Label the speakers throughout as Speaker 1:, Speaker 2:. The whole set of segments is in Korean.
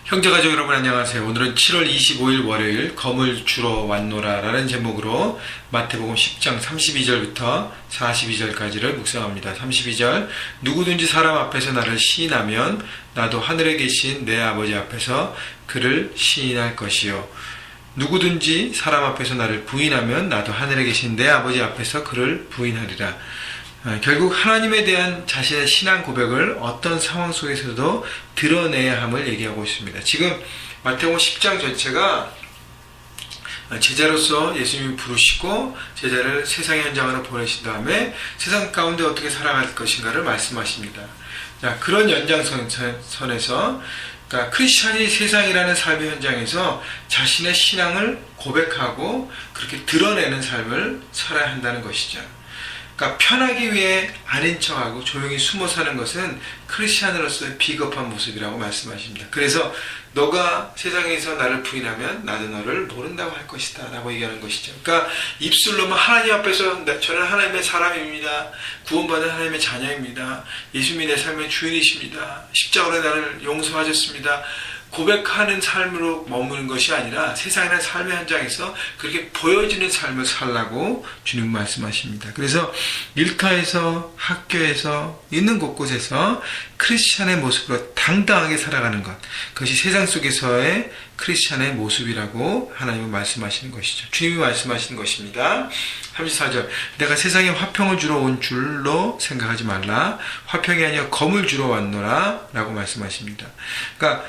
Speaker 1: 형제가족 여러분 안녕하세요. 오늘은 7월 25일 월요일 검을 주러 왔노라 라는 제목으로 마태복음 10장 32절부터 42절까지를 묵상합니다. 32절 누구든지 사람 앞에서 나를 시인하면 나도 하늘에 계신 내 아버지 앞에서 그를 시인할 것이요 누구든지 사람 앞에서 나를 부인하면 나도 하늘에 계신 내 아버지 앞에서 그를 부인하리라. 결국 하나님에 대한 자신의 신앙 고백을 어떤 상황 속에서도 드러내야 함을 얘기하고 있습니다. 지금 마태복음 10장 전체가 제자로서 예수님이 부르시고 제자를 세상의 현장으로 보내신 다음에 세상 가운데 어떻게 살아갈 것인가를 말씀하십니다. 자, 그런 연장선에서 그러니까 크리스찬이 세상이라는 삶의 현장에서 자신의 신앙을 고백하고 그렇게 드러내는 삶을 살아야 한다는 것이죠. 그러니까 편하기 위해 아닌 척하고 조용히 숨어 사는 것은 크리스찬으로서의 비겁한 모습이라고 말씀하십니다. 그래서 너가 세상에서 나를 부인하면 나도 너를 모른다고 할 것이다 라고 얘기하는 것이죠. 그러니까 입술로만 하나님 앞에서 저는 하나님의 사람입니다. 구원받은 하나님의 자녀입니다. 예수님이 내 삶의 주인이십니다. 십자가로 나를 용서하셨습니다. 고백하는 삶으로 머무는 것이 아니라 세상이라는 삶의 현장에서 그렇게 보여지는 삶을 살라고 주님 말씀하십니다. 그래서 일터에서 학교에서 있는 곳곳에서 크리스찬의 모습으로 당당하게 살아가는 것, 그것이 세상 속에서의 크리스찬의 모습이라고 하나님은 말씀하시는 것이죠. 주님이 말씀하시는 것입니다. 34절 내가 세상에 화평을 주러 온 줄로 생각하지 말라. 화평이 아니라 검을 주러 왔노라 라고 말씀하십니다. 그러니까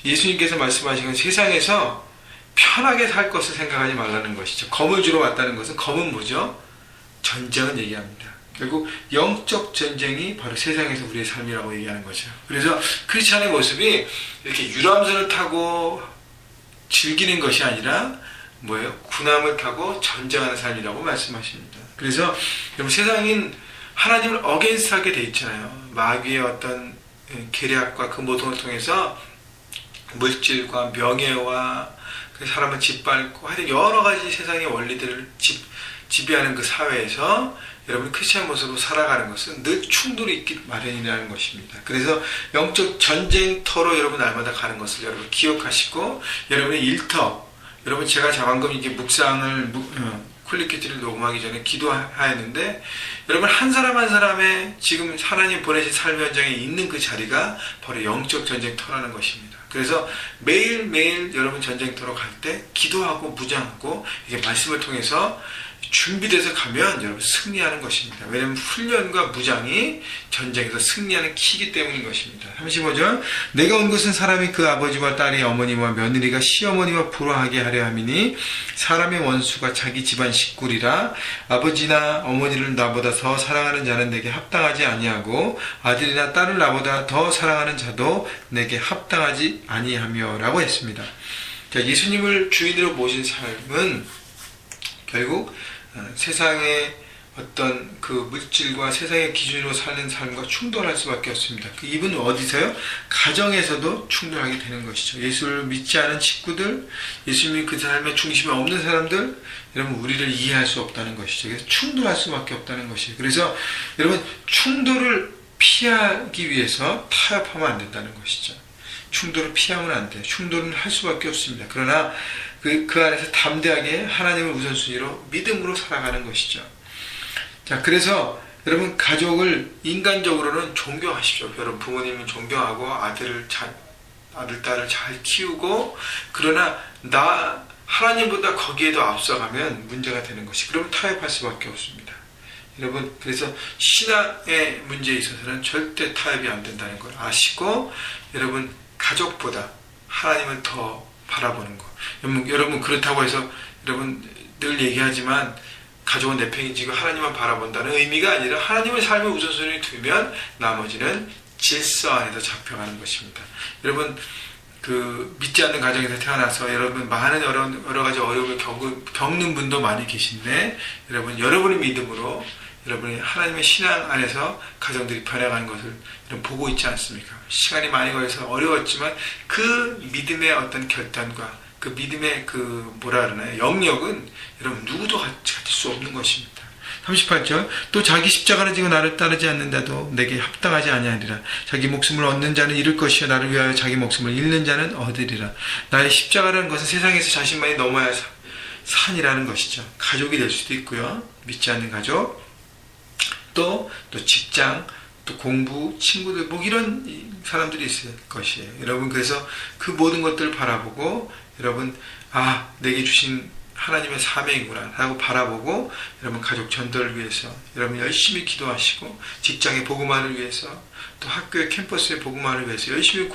Speaker 1: 예수님께서 말씀하시는 세상에서 편하게 살 것을 생각하지 말라는 것이죠. 검을 주러 왔다는 것은 검은 뭐죠? 전쟁을 얘기합니다. 결국 영적 전쟁이 바로 세상에서 우리의 삶이라고 얘기하는 거죠. 그래서 크리스찬의 모습이 이렇게 유람선을 타고 즐기는 것이 아니라 뭐예요? 군함을 타고 전쟁하는 삶이라고 말씀하십니다. 그래서 여러분 세상인 하나님을 어게인스트하게 돼 있잖아요. 마귀의 어떤 계략과 그 모성을 통해서 물질과 명예와 사람을 짓밟고 하여튼 여러 가지 세상의 원리들을 지배하는 그 사회에서 여러분 크리스찬 모습으로 살아가는 것은 늘 충돌이 있기 마련이라는 것입니다. 그래서 영적 전쟁터로 여러분 날마다 가는 것을 여러분 기억하시고 여러분의 일터, 여러분 제가 방금 이게 묵상을 쿨리키트를 녹음하기 전에 기도하였는데 여러분 한 사람 한 사람의 지금 하나님 보내신 삶의 현장에 있는 그 자리가 바로 영적 전쟁터라는 것입니다. 그래서 매일매일 여러분 전쟁터로 갈 때 기도하고 무장하고 이게 말씀을 통해서 준비돼서 가면 여러분 승리하는 것입니다. 왜냐하면 훈련과 무장이 전쟁에서 승리하는 키이기 때문인 것입니다. 35절 내가 온 것은 사람이 그 아버지와 딸이 어머니와 며느리가 시어머니와 불화하게 하려 함이니 사람의 원수가 자기 집안 식구리라. 아버지나 어머니를 나보다 더 사랑하는 자는 내게 합당하지 아니하고 아들이나 딸을 나보다 더 사랑하는 자도 내게 합당하지 아니하며 라고 했습니다. 자, 예수님을 주인으로 모신 삶은 결국 세상의 어떤 그 물질과 세상의 기준으로 사는 삶과 충돌할 수밖에 없습니다. 그 이분은 어디서요? 가정에서도 충돌하게 되는 것이죠. 예수를 믿지 않은 친구들, 예수님이 그 삶의 중심에 없는 사람들, 여러분 우리를 이해할 수 없다는 것이죠. 그래서 충돌할 수밖에 없다는 것이에요. 그래서 여러분 충돌을 피하기 위해서 타협하면 안 된다는 것이죠. 충돌을 피하면 안 돼요. 충돌은 할 수밖에 없습니다. 그러나 그 안에서 담대하게 하나님을 우선순위로 믿음으로 살아가는 것이죠. 자, 그래서 여러분 가족을 인간적으로는 존경하십시오. 여러분 부모님은 존경하고 아들, 딸을 잘 키우고 그러나 나 하나님보다 거기에도 앞서가면 문제가 되는 것이 그러면 타협할 수밖에 없습니다. 여러분 그래서 신앙의 문제에 있어서는 절대 타협이 안 된다는 걸 아시고 여러분 가족보다 하나님을 더 바라보는 것. 여러분 그렇다고 해서 여러분 늘 얘기하지만 가족은 내 편이지고 하나님만 바라본다는 의미가 아니라 하나님의 삶을 우선순위에 두면 나머지는 질서 안에서 잡혀가는 것입니다. 여러분 그 믿지 않는 가정에서 태어나서 여러분 많은 여러 가지 어려움을 겪는 분도 많이 계신데 여러분의 믿음으로 여러분이 하나님의 신앙 안에서 가정들이 변해가는 것을 보고 있지 않습니까? 시간이 많이 걸려서 어려웠지만 그 믿음의 어떤 결단과 그 믿음의 그 영역은 여러분 누구도 가질 수 없는 것입니다. 38절 또 자기 십자가를 지고 나를 따르지 않는다도 내게 합당하지 아니하리라. 자기 목숨을 얻는 자는 잃을 것이요 나를 위하여 자기 목숨을 잃는 자는 얻으리라. 나의 십자가라는 것은 세상에서 자신만이 넘어야 산이라는 것이죠. 가족이 될 수도 있고요. 믿지 않는 가족, 또 직장, 또 공부, 친구들, 뭐 이런 사람들이 있을 것이에요. 여러분 그래서 그 모든 것들을 바라보고 여러분 내게 주신 하나님의 사명이구나 하고 바라보고 여러분 가족 전도를 위해서 여러분 열심히 기도하시고 직장의 복음화를 위해서 또 학교의 캠퍼스의 복음화를 위해서 열심히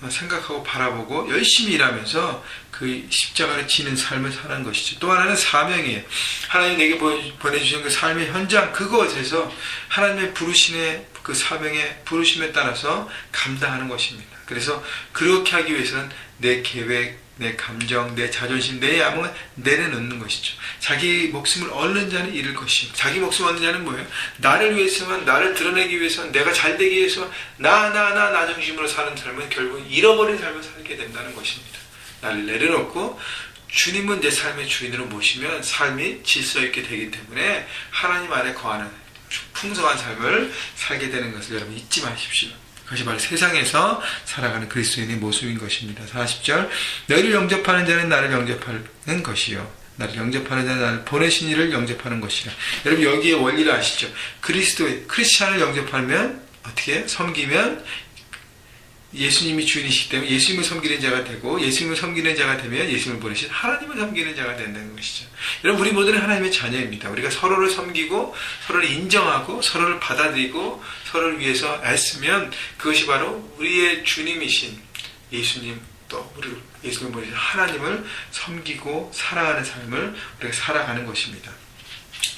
Speaker 1: 생각하고 바라보고 열심히 일하면서 그 십자가를 지는 삶을 사는 것이죠. 또 하나는 사명이에요. 하나님 내게 보내주신 그 삶의 현장 그것에서 하나님의 부르심의 그 사명의 부르심에 따라서 감당하는 것입니다. 그래서 그렇게 하기 위해서는 내 계획, 내 감정, 내 자존심, 내 야망을 내려놓는 것이죠. 자기 목숨을 얻는 자는 잃을 것이요. 자기 목숨 얻는 자는 뭐예요? 나를 위해서만, 나를 드러내기 위해서, 내가 잘 되기 위해서 나 중심으로 사는 삶은 결국 잃어버린 삶을 살게 된다는 것입니다. 나를 내려놓고 주님은 내 삶의 주인으로 모시면 삶이 질서 있게 되기 때문에 하나님 안에 거하는 풍성한 삶을 살게 되는 것을 여러분 잊지 마십시오. 그것이 바로 세상에서 살아가는 그리스도인의 모습인 것입니다. 40절 너희를 영접하는 자는 나를 영접하는 것이요 나를 영접하는 자는 나를 보내신 이를 영접하는 것이라. 여러분 여기에 원리를 아시죠? 크리스찬을 영접하면 어떻게 섬기면 예수님이 주인이시기 때문에 예수님을 섬기는 자가 되고 예수님을 섬기는 자가 되면 예수님을 보내신 하나님을 섬기는 자가 된다는 것이죠. 여러분 우리 모두는 하나님의 자녀입니다. 우리가 서로를 섬기고 서로를 인정하고 서로를 받아들이고 서로를 위해서 애쓰면 그것이 바로 우리의 주님이신 예수님 또 우리 예수님을 보내신 하나님을 섬기고 사랑하는 삶을 우리가 살아가는 것입니다.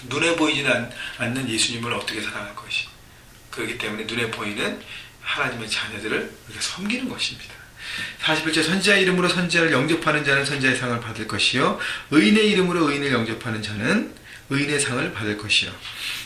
Speaker 1: 눈에 보이지는 않는 예수님을 어떻게 사랑할 것이 그렇기 때문에 눈에 보이는 하나님의 자녀들을 우리가 섬기는 것입니다. 41절 선지자의 이름으로 선지자를 영접하는 자는 선지자의 상을 받을 것이요 의인의 이름으로 의인을 영접하는 자는 의인의 상을 받을 것이요.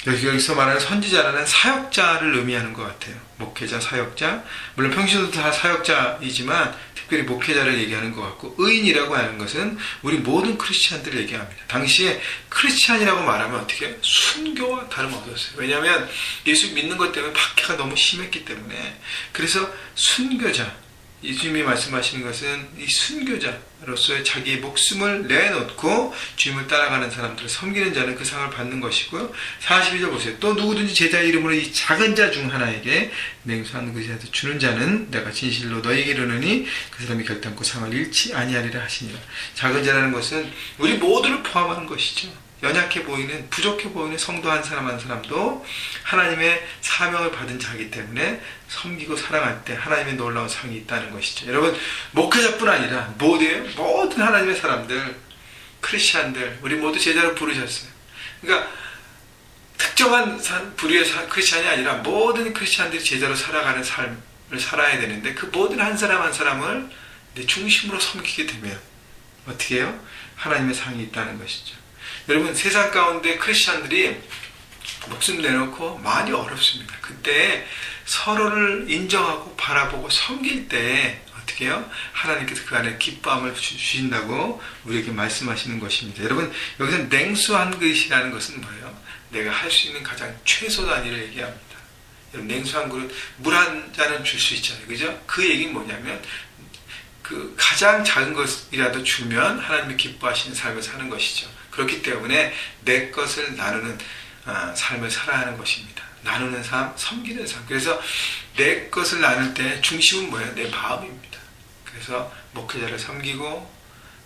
Speaker 1: 여기서 말하는 선지자라는 사역자를 의미하는 것 같아요. 목회자, 사역자. 물론 평신도도 다 사역자이지만 특별히 목회자를 얘기하는 것 같고 의인이라고 하는 것은 우리 모든 크리스찬들을 얘기합니다. 당시에 크리스찬이라고 말하면 어떻게 해요? 순교와 다름없었어요. 왜냐하면 예수 믿는 것 때문에 박해가 너무 심했기 때문에 그래서 순교자 예수님이 말씀하시는 것은 이 순교자로서의 자기의 목숨을 내놓고 주님을 따라가는 사람들을 섬기는 자는 그 상을 받는 것이고요. 42절 보세요. 또 누구든지 제자의 이름으로 이 작은 자 중 하나에게 맹수한 것이라도 주는 자는 내가 진실로 너에게 이르노니 그 사람이 결단코 상을 잃지 아니하리라 하시니라. 작은 자라는 것은 우리 모두를 포함하는 것이죠. 연약해 보이는 부족해 보이는 성도 한 사람 한 사람도 하나님의 사명을 받은 자이기 때문에 섬기고 사랑할 때 하나님의 놀라운 상이 있다는 것이죠. 여러분 목회자뿐 아니라 모든 하나님의 사람들 크리스찬들 우리 모두 제자로 부르셨어요. 그러니까 특정한 부류의 크리스찬이 아니라 모든 크리스찬들이 제자로 살아가는 삶을 살아야 되는데 그 모든 한 사람 한 사람을 내 중심으로 섬기게 되면 어떻게 해요? 하나님의 상이 있다는 것이죠. 여러분 세상 가운데 크리스찬들이 목숨 내놓고 많이 어렵습니다. 그때 서로를 인정하고 바라보고 섬길 때 어떻게 해요? 하나님께서 그 안에 기뻐함을 주신다고 우리에게 말씀하시는 것입니다. 여러분 여기서 냉수한 그릇이라는 것은 뭐예요? 내가 할 수 있는 가장 최소 단위를 얘기합니다. 여러분 냉수한 그릇 물 한 잔은 줄 수 있잖아요. 그죠? 그 얘기는 뭐냐면 그 가장 작은 것이라도 주면 하나님이 기뻐하시는 삶을 사는 것이죠. 그렇기 때문에 내 것을 나누는 삶을 살아야 하는 것입니다. 나누는 삶, 섬기는 삶. 그래서 내 것을 나눌 때 중심은 뭐예요? 내 마음입니다. 그래서 목회자를 섬기고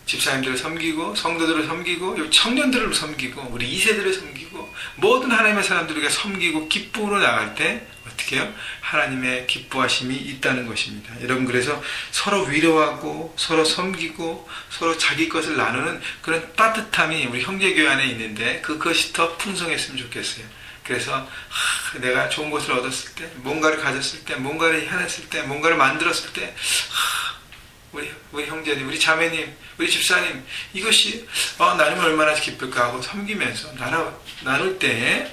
Speaker 1: 집사님들을 섬기고 성도들을 섬기고 청년들을 섬기고 우리 2세들을 섬기고 모든 하나님의 사람들에게 섬기고 기쁨으로 나갈 때 어떻게 해요? 하나님의 기뻐하심이 있다는 것입니다. 여러분 그래서 서로 위로하고 서로 섬기고 서로 자기 것을 나누는 그런 따뜻함이 우리 형제교회 안에 있는데 그것이 더 풍성했으면 좋겠어요. 그래서 내가 좋은 것을 얻었을 때 뭔가를 가졌을 때 뭔가를 해냈을 때 뭔가를 만들었을 때 우리 형제님, 우리 자매님, 우리 집사님 이것이 나님은 얼마나 기쁠까 하고 섬기면서 나눌 때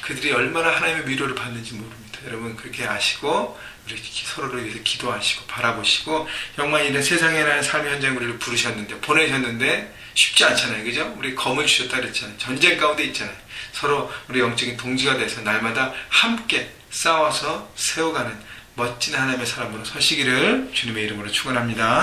Speaker 1: 그들이 얼마나 하나님의 위로를 받는지 모릅니다. 여러분 그렇게 아시고 우리 서로를 위해서 기도하시고 바라보시고 정말 이런 세상에 나는 삶의 현장에 우리를 부르셨는데 보내셨는데 쉽지 않잖아요. 그죠? 우리 검을 주셨다 그랬잖아요. 전쟁 가운데 있잖아요. 서로 우리 영적인 동지가 돼서 날마다 함께 싸워서 세워가는 멋진 하나님의 사람으로 서시기를 주님의 이름으로 축원합니다.